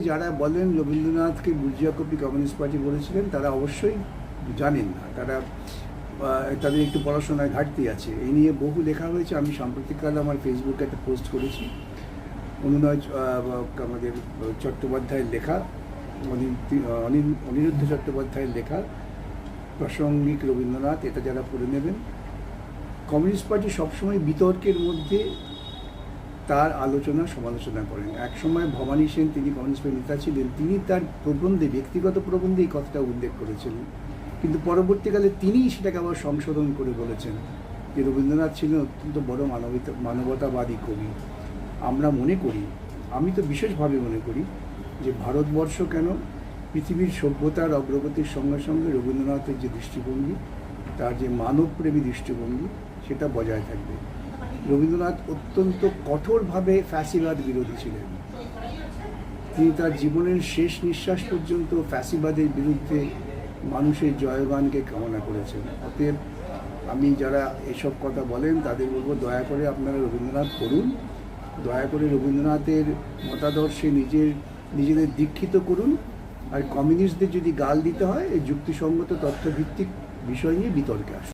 যারা বলেন রবীন্দ্রনাথকে বুর্জোয়া কপি কমিউনিস্ট পার্টি বলেছিলেন তারা অবশ্যই জানেন না, তাদের একটু পড়াশোনায় ঘাটতি আছে। এই নিয়ে বহু লেখা হয়েছে। আমি সাম্প্রতিককালে আমার ফেসবুকে একটা পোস্ট করেছি, আমাদের চট্টোপাধ্যায়ের লেখা, অনিরুদ্ধ চট্টোপাধ্যায়ের লেখা প্রাসঙ্গিক রবীন্দ্রনাথ, এটা যারা পড়ে নেবেন। কমিউনিস্ট পার্টি সবসময় বিতর্কের মধ্যে তার আলোচনা সমালোচনা করেন। একসময় ভবানী সেন, তিনি কমিউনিস্ট পার্টির নেতা ছিলেন, তিনি তার প্রবন্ধে, ব্যক্তিগত প্রবন্ধে এই কথাটা উল্লেখ করেছিলেন, কিন্তু পরবর্তীকালে তিনিই সেটাকে আবার সংশোধন করে বলেছেন যে রবীন্দ্রনাথ ছিলেন অত্যন্ত বড় মানবতাবাদী কবি। আমরা মনে করি, আমি তো বিশেষভাবে মনে করি যে ভারতবর্ষ কেন, পৃথিবীর সভ্যতার অগ্রগতির সঙ্গে সঙ্গে রবীন্দ্রনাথের যে দৃষ্টিভঙ্গি, তার যে মানবপ্রেমী দৃষ্টিভঙ্গি, সেটা বজায় থাকবে। রবীন্দ্রনাথ অত্যন্ত কঠোরভাবে ফ্যাসিবাদ বিরোধী ছিলেন। তিনি তার জীবনের শেষ নিঃশ্বাস পর্যন্ত ফ্যাসিবাদের বিরুদ্ধে মানুষের জয়গানকে কামনা করেছেন। অতএব আমি, যারা এসব কথা বলেন তাদের বলবো, দয়া করে আপনারা রবীন্দ্রনাথ পড়ুন, দয়া করে রবীন্দ্রনাথের মতাদর্শে নিজেদের দীক্ষিত করুন। আর কমিউনিস্টদের যদি গাল দিতে হয়, এই যুক্তিসঙ্গত তথ্যভিত্তিক বিষয় নিয়ে বিতর্কে আসুন।